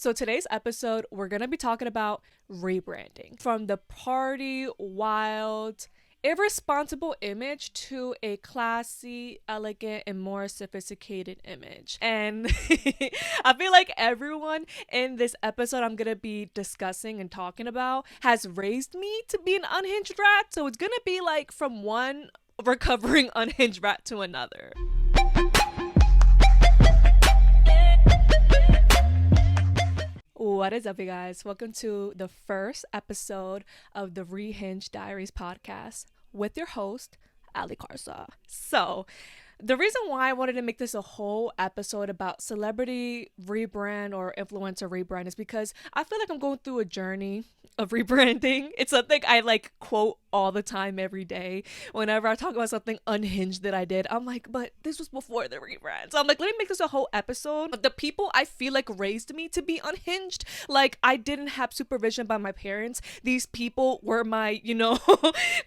So today's episode, we're going to be talking about rebranding from the party, wild, irresponsible image to a classy, elegant, and more sophisticated image. And I feel like everyone in this episode I'm going to be discussing and talking about has raised me to be an unhinged rat. So it's going to be like from one recovering unhinged rat to another. What is up, you guys? Welcome to the first episode of the Rehinge Diaries podcast with your host, Ali Karsa. So, the reason why I wanted to make this a whole episode about celebrity rebrand or influencer rebrand is because I feel like I'm going through a journey of rebranding. It's something I like quote all the time every day. Whenever I talk about something unhinged that I did, I'm like, but this was before the rebrand. So I'm like, let me make this a whole episode. But the people I feel like raised me to be unhinged, like I didn't have supervision by my parents. These people were my,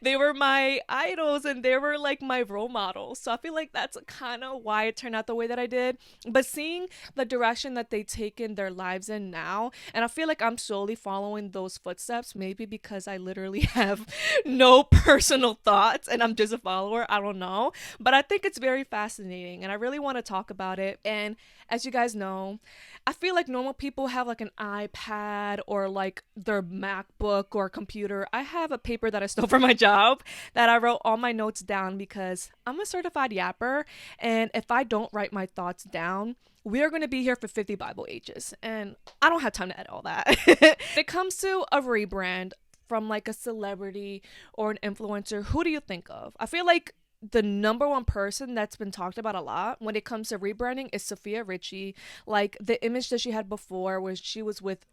they were my idols and they were like my role models. So I feel like that's kind of why it turned out the way that I did. But seeing the direction that they taken their lives in now, and I feel like I'm slowly following those footsteps, maybe because I literally have no personal thoughts and I'm just a follower. I don't know. But I think it's very fascinating and I really want to talk about it. And as you guys know, I feel like normal people have like an iPad or like their MacBook or computer. I have a paper that I stole from my job that I wrote all my notes down because I'm a certified yapper. And if I don't write my thoughts down, we are going to be here for 50 Bible ages. And I don't have time to edit all that. When it comes to a rebrand from like a celebrity or an influencer, who do you think of? I feel like the number one person that's been talked about a lot when it comes to rebranding is Sophia Richie. Like the image that she had before where she was with,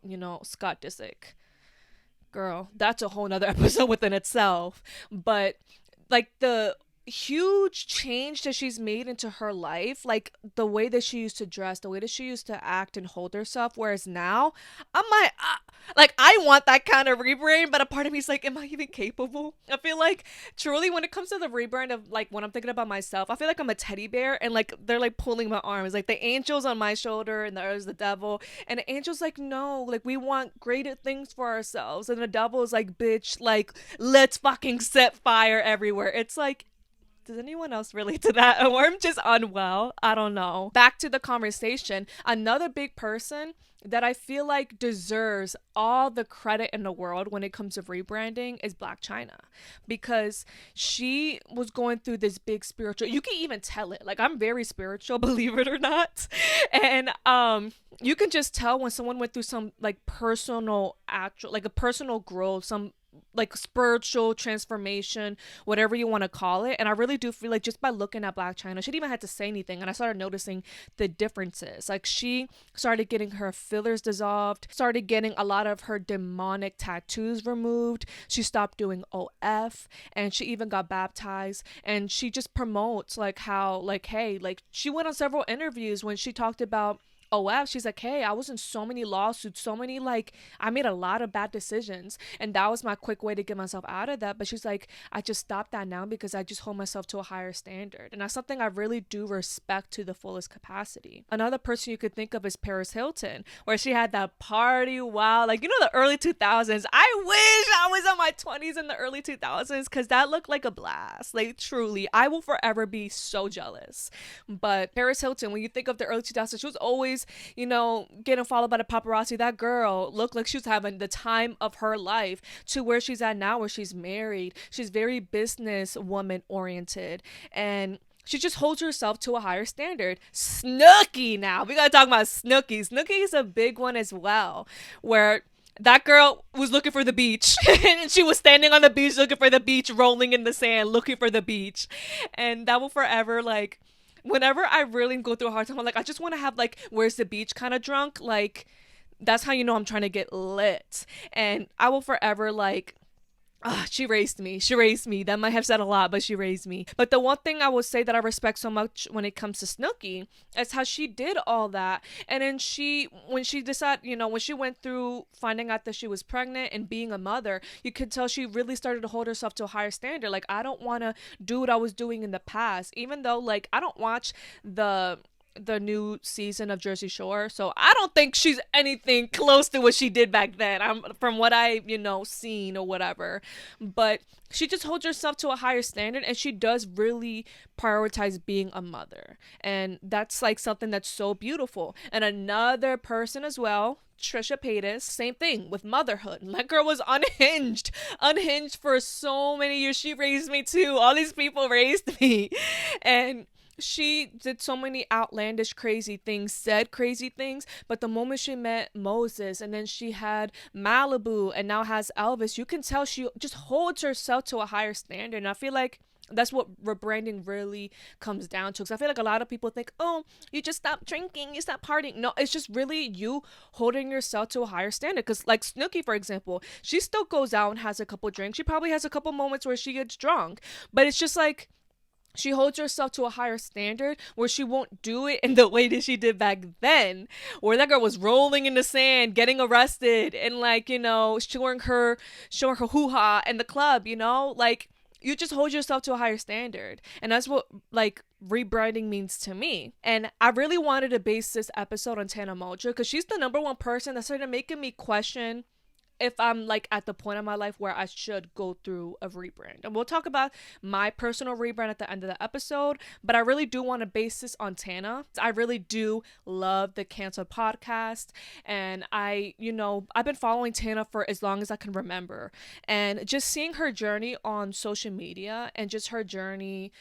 Scott Disick. Girl, that's a whole nother episode within itself. But like the huge change that she's made into her life, like the way that she used to dress, the way that she used to act and hold herself, whereas now I'm like I want that kind of rebrand, but a part of me is like, am I even capable? I feel like truly when it comes to the rebrand of like when I'm thinking about myself, I feel like I'm a teddy bear and like they're like pulling my arms, like the angel's on my shoulder and there's the devil, and the angel's like, no, like we want greater things for ourselves, and the devil is like, bitch, like let's fucking set fire everywhere. It's like, does anyone else relate to that? Or I'm just unwell. I don't know. Back to the conversation. Another big person that I feel like deserves all the credit in the world when it comes to rebranding is Black China, because she was going through this big spiritual, you can even tell it, like I'm very spiritual, believe it or not, and you can just tell when someone went through some like personal actual, like a personal growth, some like spiritual transformation, whatever you want to call it. And I really do feel like just by looking at Black China, she didn't even have to say anything, and I started noticing the differences. Like she started getting her fillers dissolved, started getting a lot of her demonic tattoos removed, she stopped doing OF, and she even got baptized. And she just promotes like how, like, hey, like she went on several interviews when she talked about OF. She's like, hey, I was in so many lawsuits, so many, like I made a lot of bad decisions, and that was my quick way to get myself out of that. But she's like, I just stopped that now because I just hold myself to a higher standard, and that's something I really do respect to the fullest capacity. Another person you could think of is Paris Hilton, where she had that party, wow, like the early 2000s. I wish I was in my 20s in the early 2000s, because that looked like a blast. Like truly, I will forever be so jealous. But Paris Hilton, when you think of the early 2000s, she was always getting followed by the paparazzi. That girl looked like she was having the time of her life, to where she's at now, where she's married. She's very business woman oriented, and she just holds herself to a higher standard. Snooki, now we gotta talk about Snooki. Snooki is a big one as well, where that girl was looking for the beach and she was standing on the beach looking for the beach, rolling in the sand looking for the beach. And that will forever, like, whenever I really go through a hard time, I'm like, I just want to have like, where's the beach kind of drunk. Like, that's how I'm trying to get lit. And I will forever like, she raised me. She raised me. That might have said a lot, but she raised me. But the one thing I will say that I respect so much when it comes to Snooki is how she did all that. And then when she decided, when she went through finding out that she was pregnant and being a mother, you could tell she really started to hold herself to a higher standard. Like, I don't want to do what I was doing in the past, even though like I don't watch the the new season of Jersey Shore. So I don't think she's anything close to what she did back then. I'm from what I, seen or whatever. But she just holds herself to a higher standard, and she does really prioritize being a mother. And that's like something that's so beautiful. And another person as well, Trisha Paytas, same thing with motherhood. That girl was unhinged for so many years. She raised me too. All these people raised me. And she did so many outlandish crazy things, said crazy things, but the moment she met Moses, and then she had Malibu, and now has Elvis, you can tell she just holds herself to a higher standard. And I feel like that's what rebranding really comes down to, because I feel like a lot of people think, oh, you just stop drinking, you stop partying. No, it's just really you holding yourself to a higher standard. Because like Snooki, for example, she still goes out and has a couple drinks. She probably has a couple moments where she gets drunk, but it's just like she holds herself to a higher standard where she won't do it in the way that she did back then, where that girl was rolling in the sand, getting arrested, and like, showing her hoo-ha in the club, like, you just hold yourself to a higher standard. And that's what like rebranding means to me. And I really wanted to base this episode on Tana Mongeau, because she's the number one person that started making me question if I'm like at the point in my life where I should go through a rebrand. And we'll talk about my personal rebrand at the end of the episode, but I really do want to base this on Tana. I really do love the Canceled podcast, and I've been following Tana for as long as I can remember, and just seeing her journey on social media and just her journey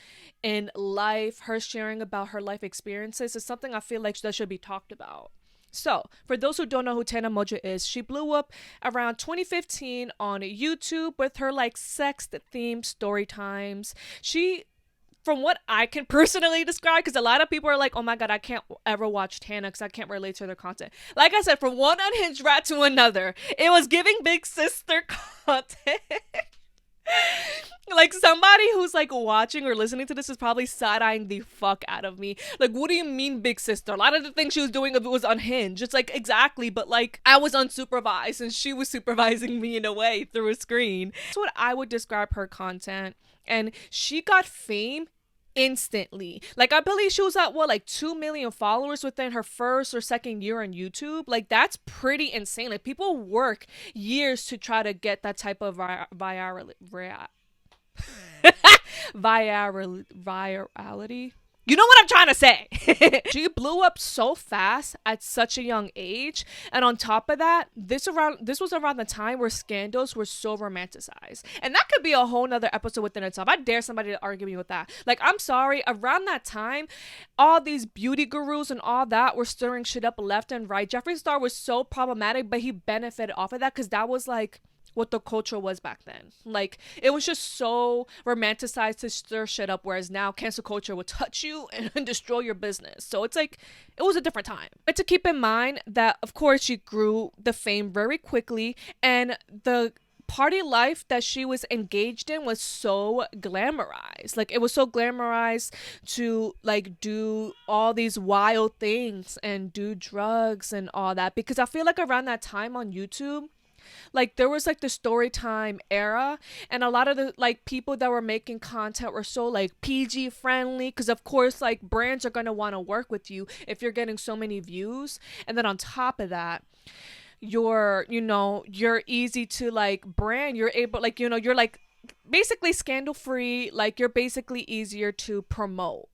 in life, her sharing about her life experiences is something I feel like that should be talked about. So, for those who don't know who Tana Mongeau is, she blew up around 2015 on YouTube with her like sex-themed story times. She, from what I can personally describe, because a lot of people are like, oh my god, I can't ever watch Tana because I can't relate to their content. Like I said, from one unhinged rat to another, it was giving big sister content. Like, somebody who's like watching or listening to this is probably side-eyeing the fuck out of me. Like, what do you mean, big sister? A lot of the things she was doing was unhinged. It's like, exactly, but like, I was unsupervised and she was supervising me in a way through a screen. That's what I would describe her content. And she got fame instantly. Like, I believe she was at like 2 million followers within her first or second year on YouTube. Like, that's pretty insane. Like, people work years to try to get that type of virality. You know what I'm trying to say. She blew up so fast at such a young age. And on top of that, this was around the time where scandals were so romanticized. And that could be a whole nother episode within itself. I dare somebody to argue me with that. Like, I'm sorry, around that time, all these beauty gurus and all that were stirring shit up left and right. Jeffree Star was so problematic, but he benefited off of that because that was like what the culture was back then. Like, it was just so romanticized to stir shit up, whereas now cancel culture will touch you and destroy your business. So it's like, it was a different time. But to keep in mind that, of course, she grew the fame very quickly, and the party life that she was engaged in was so glamorized. Like, it was so glamorized to like do all these wild things and do drugs and all that, because I feel like around that time on YouTube, like, there was like the story time era, and a lot of the like people that were making content were so like PG friendly, because of course like brands are going to want to work with you if you're getting so many views. And then on top of that, you're easy to like brand. You're able, like, you're like basically scandal free. Like, you're basically easier to promote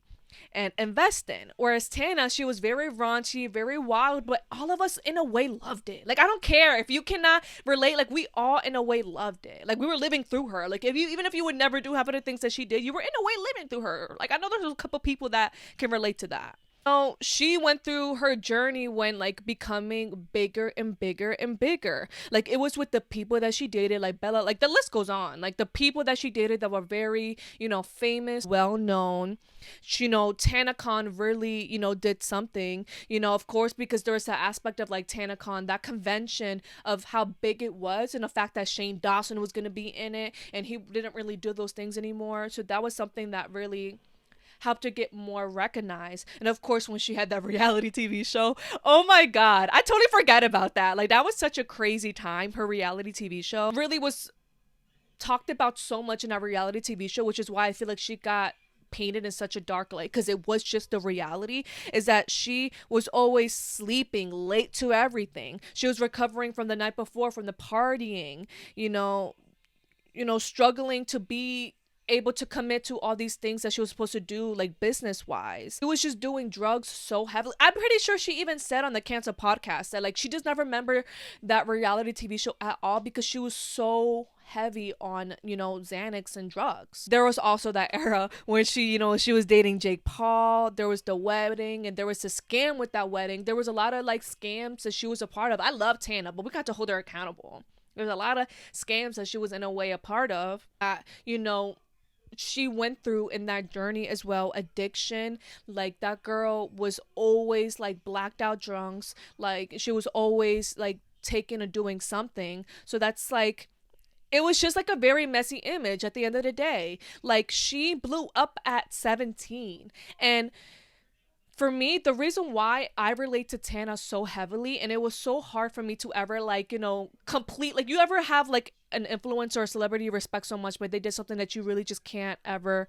and invest in. Whereas Tana, she was very raunchy, very wild, but all of us in a way loved it. Like, I don't care if you cannot relate, like, we all in a way loved it. Like, we were living through her. Like, even if you would never do half of the things that she did, you were in a way living through her. Like, I know there's a couple people that can relate to that. So she went through her journey when like becoming bigger and bigger and bigger. Like, it was with the people that she dated, like Bella, like the list goes on. Like, the people that she dated that were very, famous, well known. TanaCon really, did something, of course, because there was that aspect of like TanaCon, that convention of how big it was, and the fact that Shane Dawson was going to be in it, and he didn't really do those things anymore. So that was something that really helped her get more recognized. And of course, when she had that reality TV show, oh my god, I totally forgot about that. Like, that was such a crazy time. Her reality TV show really was talked about so much in that reality TV show, which is why I feel like she got painted in such a dark light, because it was just the reality, is that she was always sleeping late to everything. She was recovering from the night before, from the partying, struggling to be able to commit to all these things that she was supposed to do, like business wise. She was just doing drugs so heavily. I'm pretty sure she even said on the Cancer podcast that like she does not remember that reality TV show at all, because she was so heavy on Xanax and drugs. There was also that era when she was dating Jake Paul. There was the wedding, and there was a scam with that wedding. There was a lot of like scams that she was a part of. I love Tana, but we got to hold her accountable. There's a lot of scams that she was in a way a part of that she went through in that journey as well. Addiction, like that girl was always like blacked out drunks, like she was always like taking or doing something. So that's like, it was just like a very messy image at the end of the day. Like she blew up at 17. And for me, the reason why I relate to Tana so heavily, and it was so hard for me to ever complete, like you ever have like an influencer or a celebrity you respect so much, but they did something that you really just can't ever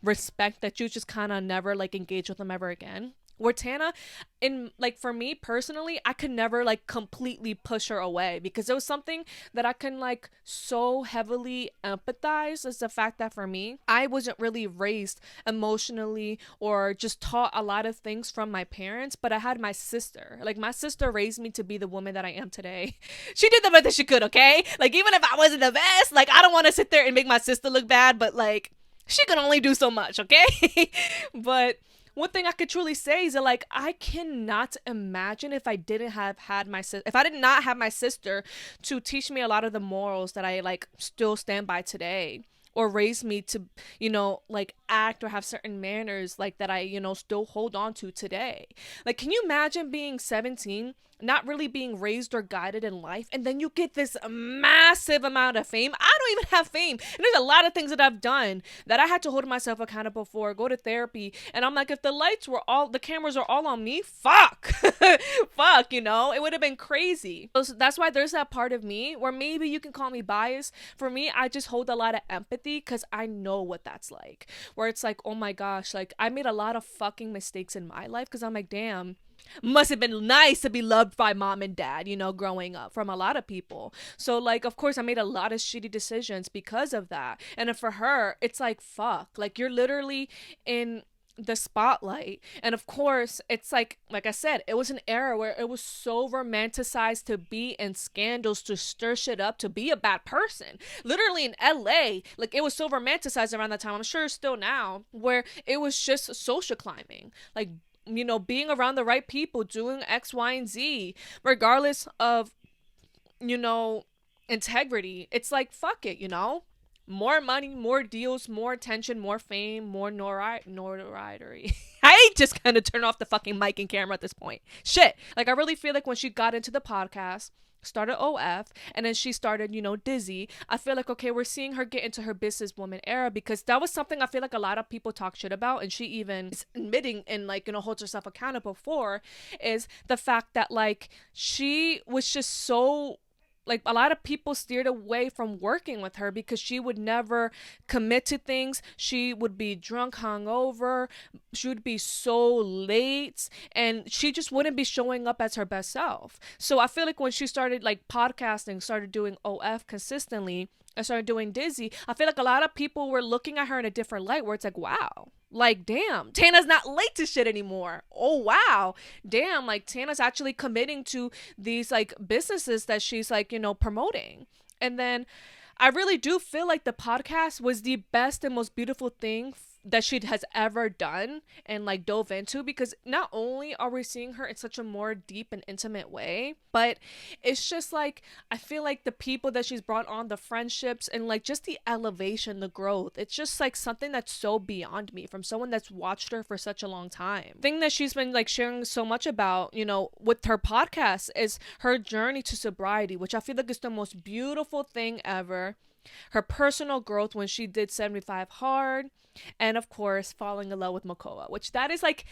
respect, that you just kind of never like engage with them ever again. Where Tana, in like for me personally, I could never like completely push her away, because it was something that I can like so heavily empathize, is the fact that for me, I wasn't really raised emotionally or just taught a lot of things from my parents, but I had my sister. Like my sister raised me to be the woman that I am today. She did the best that she could, okay? Like even if I wasn't the best, like I don't want to sit there and make my sister look bad, but like she could only do so much, okay? But one thing I could truly say is that like I cannot imagine if I didn't have had if I did not have my sister to teach me a lot of the morals that I like still stand by today, or raise me to like act or have certain manners like that I still hold on to today. Like, can you imagine being 17, not really being raised or guided in life, and then you get this massive amount of fame? I don't even have fame, and there's a lot of things that I've done that I had to hold myself accountable for, go to therapy, and I'm like, if the cameras are all on me, fuck it would have been crazy. So that's why there's that part of me where maybe you can call me biased. For me, I just hold a lot of empathy, because I know what that's like, where it's like, oh my gosh, like I made a lot of fucking mistakes in my life, because I'm like, damn, must have been nice to be loved by mom and dad, growing up, from a lot of people. So like, of course I made a lot of shitty decisions because of that. And for her, it's like, fuck, like you're literally in the spotlight. And of course it's like I said, it was an era where it was so romanticized to be in scandals, to stir shit up, to be a bad person. Literally in LA, like it was so romanticized around that time. I'm sure still now, where it was just social climbing, like being around the right people, doing X, Y, and Z, regardless of, integrity. It's like, fuck it, more money, more deals, more attention, more fame, more notoriety. I just kind of turn off the fucking mic and camera at this point. Shit. Like, I really feel like when she got into the podcast, started OF, and then she started, Dizzy, I feel like, okay, we're seeing her get into her businesswoman era, because that was something I feel like a lot of people talk shit about, and she even is admitting and like, holds herself accountable for, is the fact that like she was just so, like, a lot of people steered away from working with her because she would never commit to things. She would be drunk, hungover. She would be so late, and she just wouldn't be showing up as her best self. So I feel like when she started like podcasting, started doing OF consistently, and started doing Dizzy, I feel like a lot of people were looking at her in a different light, where it's like, wow, like, damn, Tana's not late to shit anymore. Oh, wow. Damn, like, Tana's actually committing to these, like, businesses that she's, like, promoting. And then I really do feel like the podcast was the best and most beautiful thing that she has ever done and like dove into, because not only are we seeing her in such a more deep and intimate way, but it's just like, I feel like the people that she's brought on, the friendships, and like just the elevation, the growth, it's just like something that's so beyond me from someone that's watched her for such a long time. The thing that she's been like sharing so much about, with her podcast, is her journey to sobriety, which I feel like is the most beautiful thing ever. Her personal growth when she did 75 Hard, and of course falling in love with Makoa, which that is like,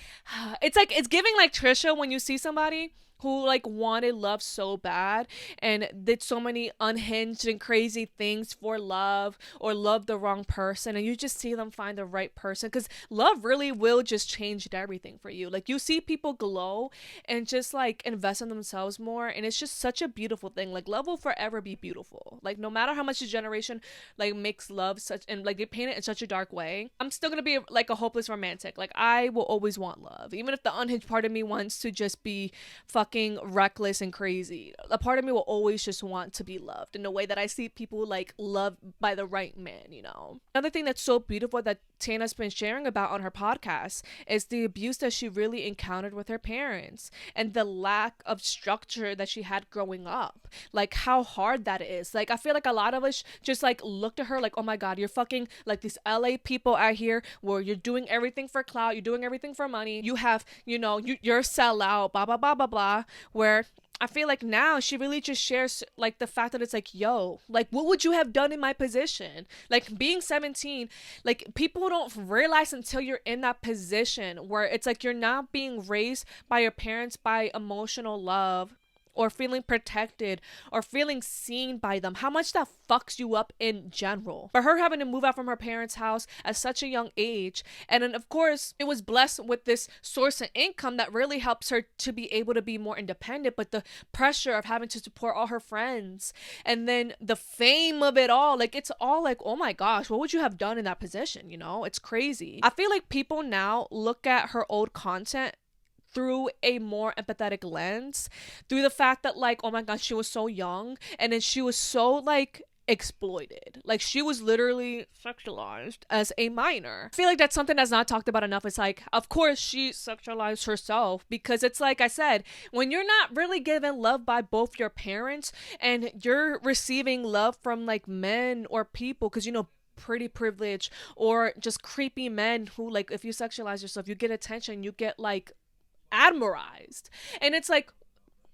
it's giving like Trisha when you see somebody who like wanted love so bad and did so many unhinged and crazy things for love, or loved the wrong person, and you just see them find the right person, because love really will just change everything for you. Like, you see people glow and just like invest in themselves more, and it's just such a beautiful thing. Like, love will forever be beautiful. Like, no matter how much the generation like makes love such, and like they paint it in such a dark way, I'm still gonna be like a hopeless romantic. Like, I will always want love, even if the unhinged part of me wants to just be fucking reckless and crazy. A part of me will always just want to be loved in the way that I see people like loved by the right man, you know. Another thing that's so beautiful that Tana's been sharing about on her podcast is the abuse that she really encountered with her parents, and the lack of structure that she had growing up. Like, how hard that is. Like, I feel like a lot of us just like looked at her like, oh my god, you're fucking like these LA people out here where you're doing everything for clout, you're doing everything for money, you have, you know, you're a sellout, blah blah blah blah blah. Where I feel like now she really just shares like the fact that it's like, yo, like, what would you have done in my position? Like, being 17, like, people don't realize until you're in that position where it's like you're not being raised by your parents by emotional love, or feeling protected, or feeling seen by them, how much that fucks you up in general. For her having to move out from her parents' house at such a young age, and then of course it was blessed with this source of income that really helps her to be able to be more independent, but the pressure of having to support all her friends, and then the fame of it all, like, it's all like, oh my gosh, what would you have done in that position? You know, it's crazy. I feel like people now look at her old content through a more empathetic lens, through the fact that like, oh my god, she was so young, and then she was so like exploited. Like, she was literally sexualized as a minor. I feel like that's something that's not talked about enough. It's like, of course she sexualized herself, because it's like I said, when you're not really given love by both your parents, and you're receiving love from like men or people, because, you know, pretty privilege, or just creepy men who, like, if you sexualize yourself, you get attention, you get like admirized. And it's like,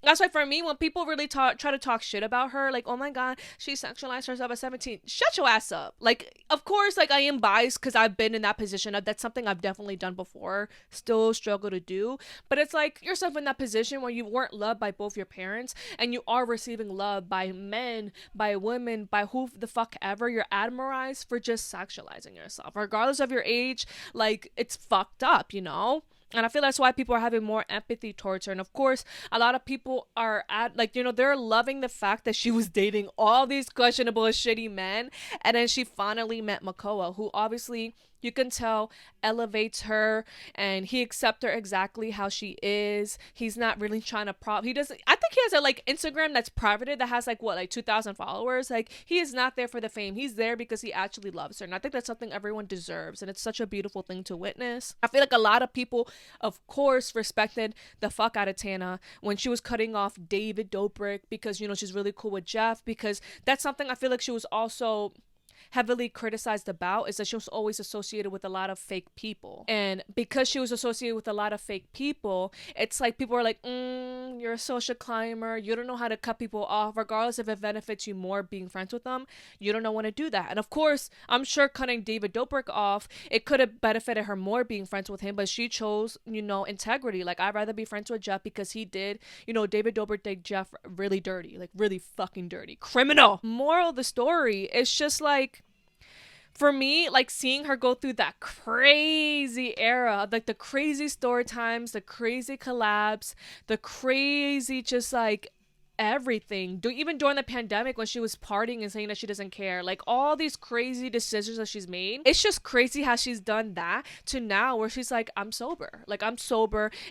that's why for me, when people really try to talk shit about her, like, oh my god, she sexualized herself at 17, shut your ass up. Like, of course, like, I am biased because I've been in that position. That's something I've definitely done before, still struggle to do. But it's like, yourself in that position where you weren't loved by both your parents, and you are receiving love by men, by women, by who the fuck ever. You're admirized for just sexualizing yourself, regardless of your age. Like, it's fucked up, you know. And I feel that's why people are having more empathy towards her. And of course, a lot of people are like, you know, they're loving the fact that she was dating all these questionable, shitty men. And then she finally met Makoa, who obviously, you can tell, elevates her, and he accepts her exactly how she is. He's not really trying to he doesn't, I think he has a like Instagram that's privated that has like what, like 2,000 followers. Like, he is not there for the fame. He's there because he actually loves her, and I think that's something everyone deserves, and it's such a beautiful thing to witness. I feel like a lot of people, of course, respected the fuck out of Tana when she was cutting off David Dobrik, because, you know, she's really cool with Jeff, because that's something I feel like she was also heavily criticized about, is that she was always associated with a lot of fake people. And because she was associated with a lot of fake people, it's like people are like, you're a social climber, you don't know how to cut people off, regardless if it benefits you more being friends with them, you don't know when to do that. And of course, I'm sure cutting David Dobrik off, it could have benefited her more being friends with him, but she chose, you know, integrity. Like, I'd rather be friends with Jeff because he did, you know, David Dobrik did Jeff really dirty, like really fucking dirty, criminal. Moral of the story, it's just like, for me, like, seeing her go through that crazy era, like the crazy story times, the crazy collabs, the crazy just like everything, even during the pandemic when she was partying and saying that she doesn't care, like all these crazy decisions that she's made, it's just crazy how she's done that to now where she's like, I'm sober.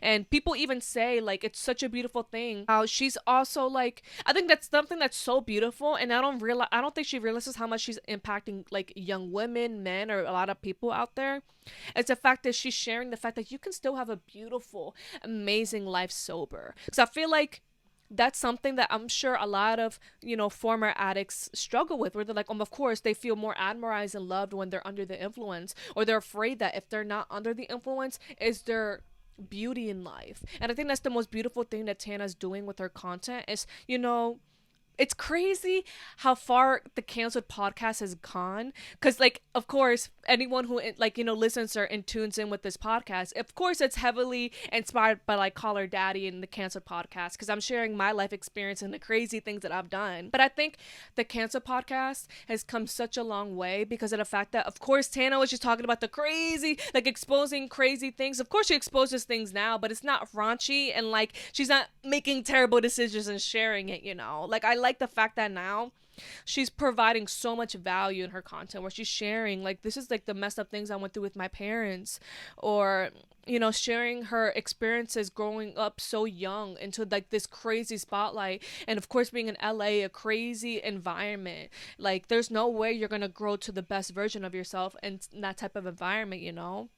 And people even say, like, it's such a beautiful thing how she's also like, I think that's something that's so beautiful, and I don't think she realizes how much she's impacting like young women, men, or a lot of people out there. It's the fact that she's sharing the fact that you can still have a beautiful, amazing life sober. Because I feel like that's something that I'm sure a lot of, you know, former addicts struggle with, where they're like, of course, they feel more admirized and loved when they're under the influence, or they're afraid that if they're not under the influence, is their beauty in life. And I think that's the most beautiful thing that Tana's doing with her content is, you know, it's crazy how far the canceled podcast has gone, because like of course anyone who like listens or and tunes in with this podcast, of course it's heavily inspired by like Call Her Daddy and the canceled podcast, because I'm sharing my life experience and the crazy things that I've done. But I think the canceled podcast has come such a long way because of the fact that of course Tana was just talking about the crazy, like exposing crazy things. Of course she exposes things now, but it's not raunchy, and like she's not making terrible decisions and sharing it, like I like the fact that now she's providing so much value in her content where she's sharing like, this is like the messed up things I went through with my parents, or sharing her experiences growing up so young into like this crazy spotlight. And of course being in LA, a crazy environment, like there's no way you're gonna grow to the best version of yourself in that type of environment,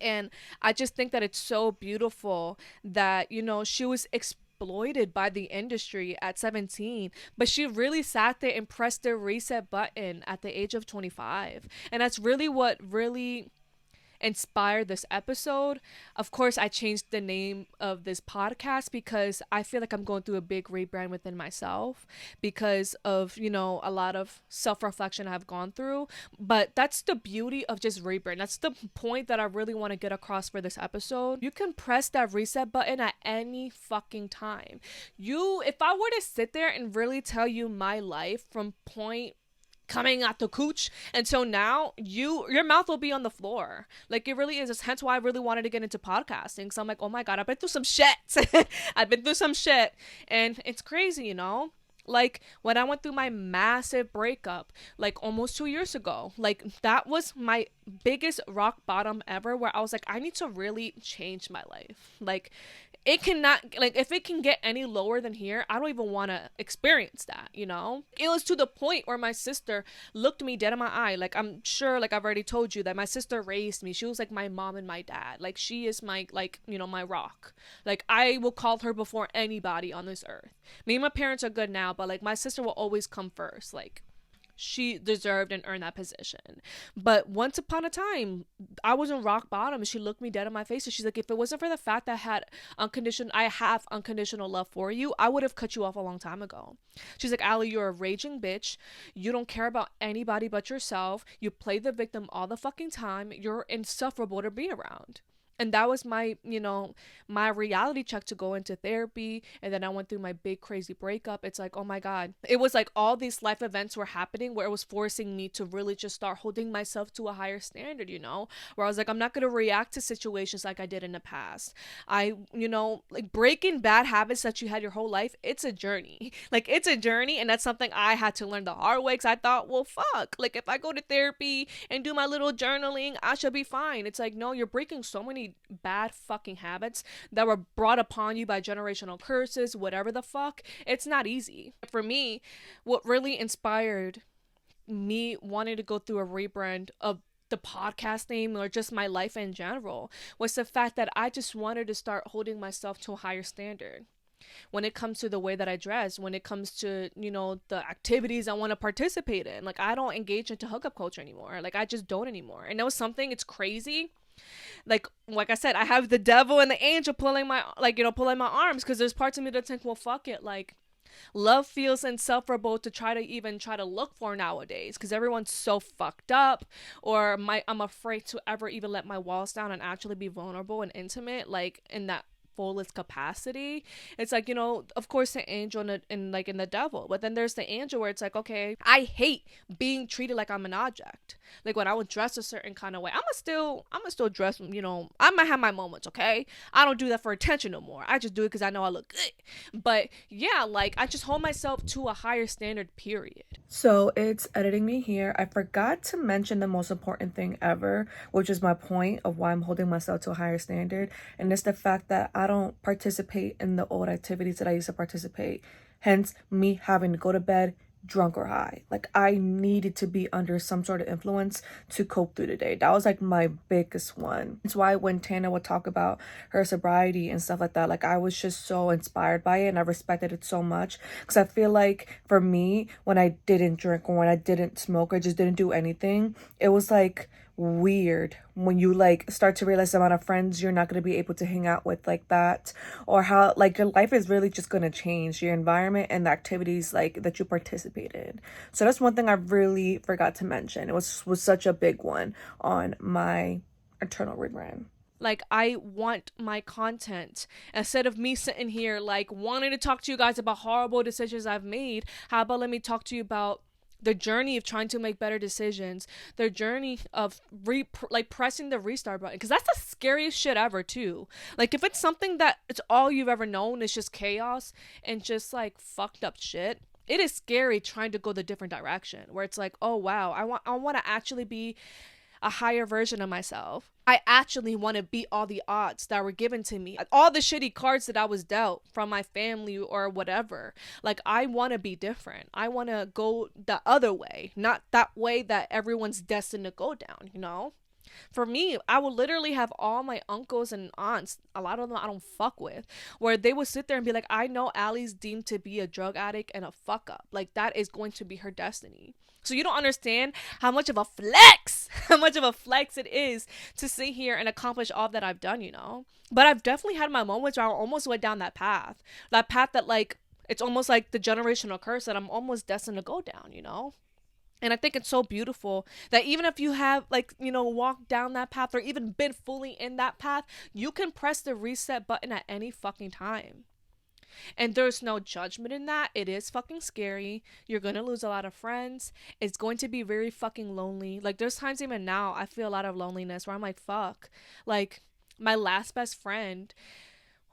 and I just think that it's so beautiful that she was exploited by the industry at 17, but she really sat there and pressed the reset button at the age of 25. And that's really what really inspired this episode. Of course, I changed the name of this podcast because I feel like I'm going through a big rebrand within myself because of, a lot of self-reflection I've gone through. But that's the beauty of just rebrand. That's the point that I really want to get across for this episode. You can press that reset button at any fucking time. If I were to sit there and really tell you my life from point coming at the cooch until now, your mouth will be on the floor. Like it really is. It's hence why I really wanted to get into podcasting. So I'm like, oh my god, I've been through some shit. I've been through some shit, and it's crazy, like when I went through my massive breakup like almost 2 years ago, like that was my biggest rock bottom ever, where I was like, I need to really change my life. Like it cannot, like if it can get any lower than here, I don't even want to experience that. It was to the point where my sister looked me dead in my eye. Like I'm sure, like I've already told you, that my sister raised me. She was like my mom and my dad. Like she is my, like, my rock. Like I will call her before anybody on this earth. Me and my parents are good now, but like my sister will always come first. Like she deserved and earned that position. But once upon a time, I was in rock bottom, and she looked me dead in my face, and she's like, if it wasn't for the fact that I have unconditional love for you, I would have cut you off a long time ago. She's like, Allie, you're a raging bitch. You don't care about anybody but yourself. You play the victim all the fucking time. You're insufferable to be around. And that was my, my reality check to go into therapy. And then I went through my big crazy breakup. It's like, oh my God. It was like all these life events were happening where it was forcing me to really just start holding myself to a higher standard, where I was like, I'm not going to react to situations like I did in the past. Like breaking bad habits that you had your whole life, it's a journey. Like it's a journey. And that's something I had to learn the hard way, because I thought, well, fuck, like if I go to therapy and do my little journaling, I should be fine. It's like, no, you're breaking so many bad fucking habits that were brought upon you by generational curses, whatever the fuck. It's not easy. For me, what really inspired me wanting to go through a rebrand of the podcast name or just my life in general was the fact that I just wanted to start holding myself to a higher standard when it comes to the way that I dress, when it comes to, the activities I want to participate in. Like I don't engage into hookup culture anymore. Like I just don't anymore. And that was something, it's crazy. Like I said, I have the devil and the angel pulling my arms, because there's parts of me that think, well, fuck it, like love feels insufferable to try to look for nowadays, because everyone's so fucked up, or I'm afraid to ever even let my walls down and actually be vulnerable and intimate, like in that fullest capacity. It's like, of course the angel and like in the devil, but then there's the angel where it's like, okay, I hate being treated like I'm an object. Like when I would dress a certain kind of way, I'ma still dress, I might have my moments, okay? I don't do that for attention no more. I just do it because I know I look good. But yeah, like I just hold myself to a higher standard, period. So it's editing me here. I forgot to mention the most important thing ever, which is my point of why I'm holding myself to a higher standard. And it's the fact that I don't participate in the old activities that I used to participate. Hence me having to go to bed drunk or high. Like I needed to be under some sort of influence to cope through the day. That was like my biggest one. That's why when Tana would talk about her sobriety and stuff like that, like I was just so inspired by it, and I respected it so much, because I feel like for me, when I didn't drink or when I didn't smoke or just didn't do anything, it was like weird when you like start to realize the amount of friends you're not going to be able to hang out with like that, or how like your life is really just going to change, your environment and the activities like that you participated. So that's one thing I really forgot to mention. It was such a big one on my internal rebrand. Like, I want my content, instead of me sitting here like wanting to talk to you guys about horrible decisions I've made, how about let me talk to you about the journey of trying to make better decisions, the journey of like pressing the restart button, because that's the scariest shit ever too. Like, if it's something that it's all you've ever known, it's just chaos and just like fucked up shit, it is scary trying to go the different direction where it's like, oh wow, I want to actually be a higher version of myself. I actually want to beat all the odds that were given to me, all the shitty cards that I was dealt from my family or whatever. Like, I want to be different. I want to go the other way, not that way that everyone's destined to go down, you know? For me, I would literally have all my uncles and aunts, a lot of them I don't fuck with, where they would sit there and be like, I know Allie's deemed to be a drug addict and a fuck up. Like, that is going to be her destiny. So you don't understand how much of a flex, it is to sit here and accomplish all that I've done, you know? But I've definitely had my moments where I almost went down that path. That path that, like, it's almost like the generational curse that I'm almost destined to go down, you know? And I think it's so beautiful that even if you have, like, you know, walked down that path or even been fully in that path, you can press the reset button at any fucking time. And there's no judgment in that. It is fucking scary. You're going to lose a lot of friends. It's going to be very fucking lonely. Like, there's times even now I feel a lot of loneliness where I'm like, fuck. Like, my last best friend,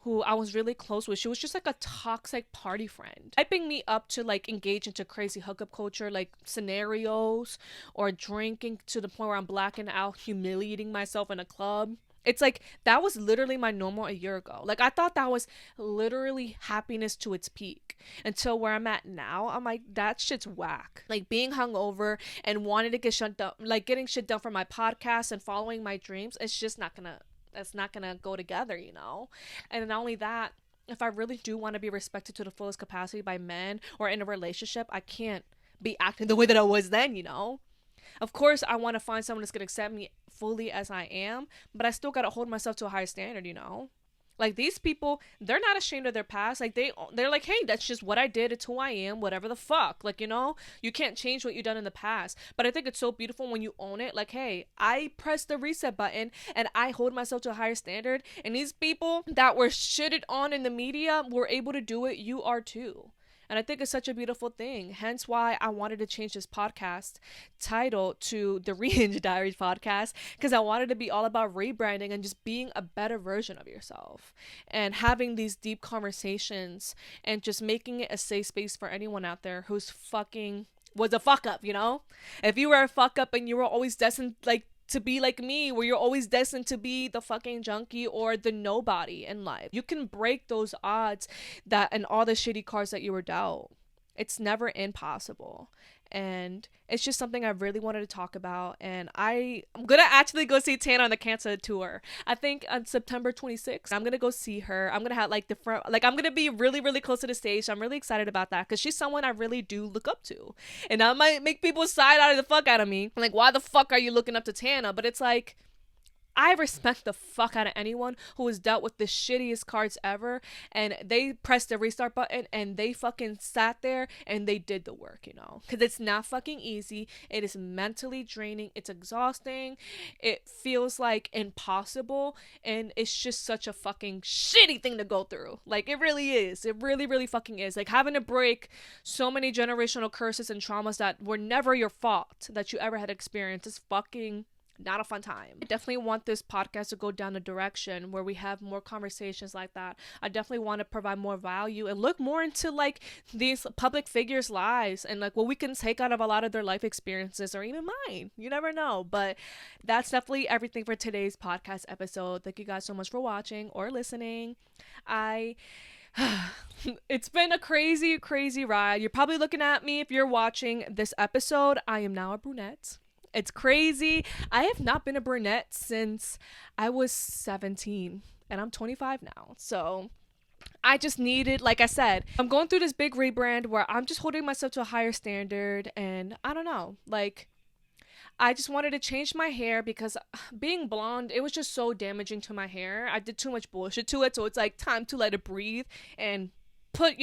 who I was really close with, she was just like a toxic party friend, hyping me up to like engage into crazy hookup culture, like scenarios, or drinking to the point where I'm blacking out, humiliating myself in a club. It's like, that was literally my normal a year ago. Like, I thought that was literally happiness to its peak, until where I'm at now, I'm like, that shit's whack. Like, being hungover and wanting to get shut down, like getting shit done for my podcast and following my dreams, it's just not gonna, that's not gonna go together, you know? And not only that, if I really do want to be respected to the fullest capacity by men or in a relationship, I can't be acting the way that I was then, you know? Of course, I want to find someone that's going to accept me fully as I am, but I still got to hold myself to a higher standard, you know? Like, these people, they're not ashamed of their past. Like, they're like, hey, that's just what I did. It's who I am, whatever the fuck. Like, you know, you can't change what you've done in the past. But I think it's so beautiful when you own it. Like, hey, I pressed the reset button and I hold myself to a higher standard. And these people that were shitted on in the media were able to do it. You are too. And I think it's such a beautiful thing. Hence why I wanted to change this podcast title to the Rehinge Diaries podcast, because I wanted to be all about rebranding and just being a better version of yourself and having these deep conversations and just making it a safe space for anyone out there who's fucking was a fuck up, you know? If you were a fuck up and you were always destined like to be like me, where you're always destined to be the fucking junkie or the nobody in life, you can break those odds that and all the shitty cards that you were dealt. It's never impossible. And it's just something I really wanted to talk about. And I'm gonna actually go see Tana on the Cancer tour. I think on September 26th, I'm gonna go see her. I'm gonna have like the front, like I'm gonna be really, really close to the stage. So I'm really excited about that because she's someone I really do look up to. And that might make people side eye the fuck out of me. Like, why the fuck are you looking up to Tana? But it's like, I respect the fuck out of anyone who has dealt with the shittiest cards ever, and they pressed the restart button and they fucking sat there and they did the work, you know? Because it's not fucking easy. It is mentally draining. It's exhausting. It feels like impossible, and it's just such a fucking shitty thing to go through. Like, it really is. It really, really fucking is. Like, having to break so many generational curses and traumas that were never your fault that you ever had experienced is fucking not a fun time. I definitely want this podcast to go down a direction where we have more conversations like that. I definitely want to provide more value and look more into like these public figures' lives and like what we can take out of a lot of their life experiences or even mine. You never know. But that's definitely everything for today's podcast episode. Thank you guys so much for watching or listening. It's been a crazy, crazy ride. You're probably looking at me if you're watching this episode. I am now a brunette. It's crazy. I have not been a brunette since I was 17 and I'm 25 now. So I just needed, like I said, I'm going through this big rebrand where I'm just holding myself to a higher standard, and I don't know, like, I just wanted to change my hair because being blonde, it was just so damaging to my hair. I did too much bullshit to it, so it's like time to let it breathe and put,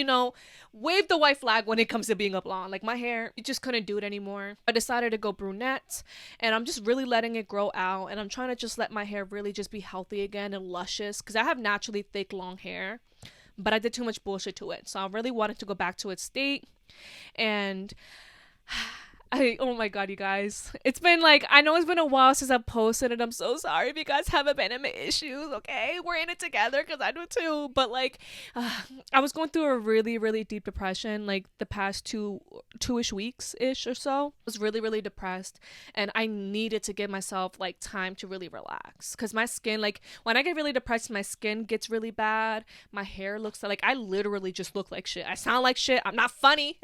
wave the white flag when it comes to being a blonde. Like my hair, it just couldn't do it anymore. I decided to go brunette, and I'm just really letting it grow out, and I'm trying to just let my hair really just be healthy again and luscious because I have naturally thick long hair, but I did too much bullshit to it. So I really wanted to go back to its state. And oh my god, you guys. It's been like, I know it's been a while since I've posted, and I'm so sorry if you guys haven't been in my issues, okay? We're in it together because I do too. But like, I was going through a really, really deep depression like the past two-ish weeks-ish or so. I was really, really depressed, and I needed to give myself like time to really relax because my skin, like when I get really depressed, my skin gets really bad. My hair looks like I literally just look like shit. I sound like shit. I'm not funny.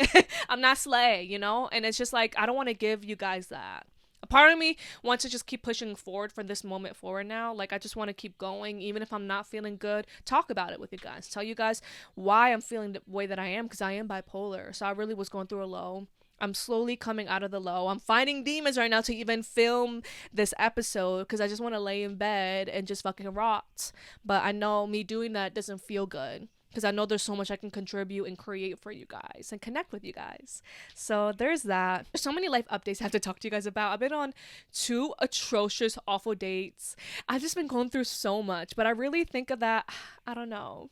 I'm not slay, and it's just like I don't want to give you guys that. A part of me wants to just keep pushing forward from this moment forward now. Like I just want to keep going even if I'm not feeling good. Talk about it with you guys. Tell you guys why I'm feeling the way that I am because I am bipolar. So I really was going through a low. I'm slowly coming out of the low. I'm fighting demons right now to even film this episode because I just want to lay in bed and just fucking rot. But I know me doing that doesn't feel good because I know there's so much I can contribute and create for you guys and connect with you guys. So there's that. There's so many life updates I have to talk to you guys about. I've been on 2 atrocious, awful dates. I've just been going through so much, but I really think of that. I don't know.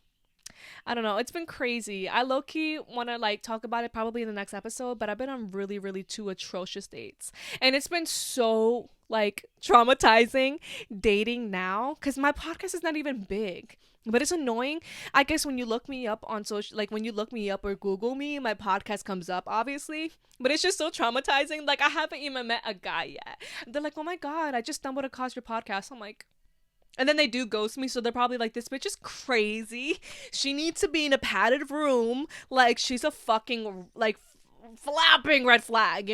It's been crazy. I low-key want to like talk about it probably in the next episode, but I've been on really, really 2 atrocious dates. And it's been so like traumatizing dating now because my podcast is not even big. But it's annoying. I guess when you look me up on social, like when you look me up or Google me, my podcast comes up, obviously. But it's just so traumatizing. Like I haven't even met a guy yet. They're like, oh my God, I just stumbled across your podcast. I'm like, and then they do ghost me, so they're probably like, this bitch is crazy. She needs to be in a padded room. Like, she's a fucking, like, flapping red flag,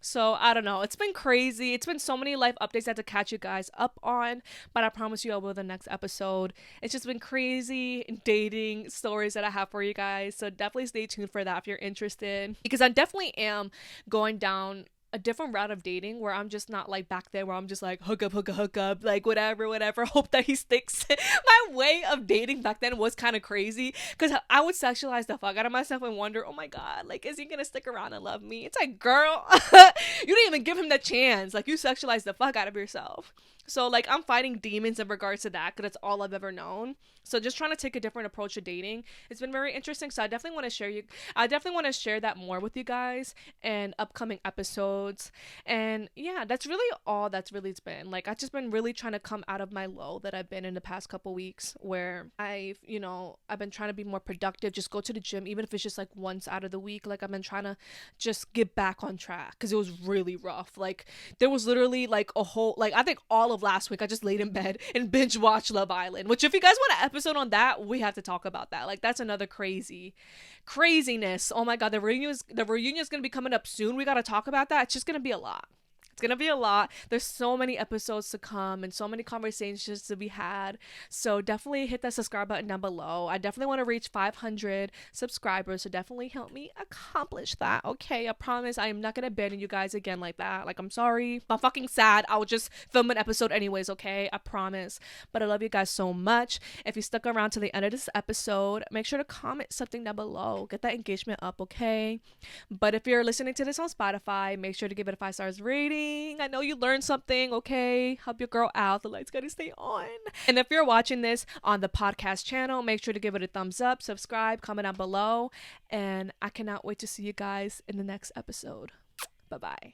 So, I don't know. It's been crazy. It's been so many life updates I had to catch you guys up on, but I promise you I will the next episode. It's just been crazy dating stories that I have for you guys, so definitely stay tuned for that if you're interested, because I definitely am going down a different route of dating where I'm just not like back then where I'm just like hook up, like whatever, hope that he sticks. My way of dating back then was kind of crazy because I would sexualize the fuck out of myself and wonder, oh my God, like, is he gonna stick around and love me? It's like, girl, you didn't even give him the chance. Like, you sexualized the fuck out of yourself. So like I'm fighting demons in regards to that because that's all I've ever known. So just trying to take a different approach to dating. It's been very interesting. So I definitely want to share that more with you guys in upcoming episodes. And yeah, that's really all that's really been. Like I've just been really trying to come out of my low that I've been in the past couple weeks where I've been trying to be more productive, just go to the gym, even if it's just like once out of the week. Like I've been trying to just get back on track because it was really rough. Like there was literally like a whole, like I think all of last week I just laid in bed and binge watched Love Island, which if you guys want an episode on that, we have to talk about that. Like that's another craziness. Oh my God, the reunion is gonna be coming up soon. We gotta talk about that. It's just gonna be a lot. It's gonna be a lot. There's so many episodes to come and so many conversations to be had. So definitely hit that subscribe button down below. I definitely want to reach 500 subscribers. So definitely help me accomplish that. Okay, I promise I am not gonna abandon you guys again like that. Like I'm sorry. I'm fucking sad. I'll just film an episode anyways. Okay, I promise. But I love you guys so much. If you stuck around to the end of this episode, make sure to comment something down below. Get that engagement up. Okay. But if you're listening to this on Spotify, make sure to give it a 5 stars rating. I know you learned something, okay? Help your girl out. The lights gotta stay on. And if you're watching this on the podcast channel, make sure to give it a thumbs up, subscribe, comment down below. And I cannot wait to see you guys in the next episode. Bye-bye.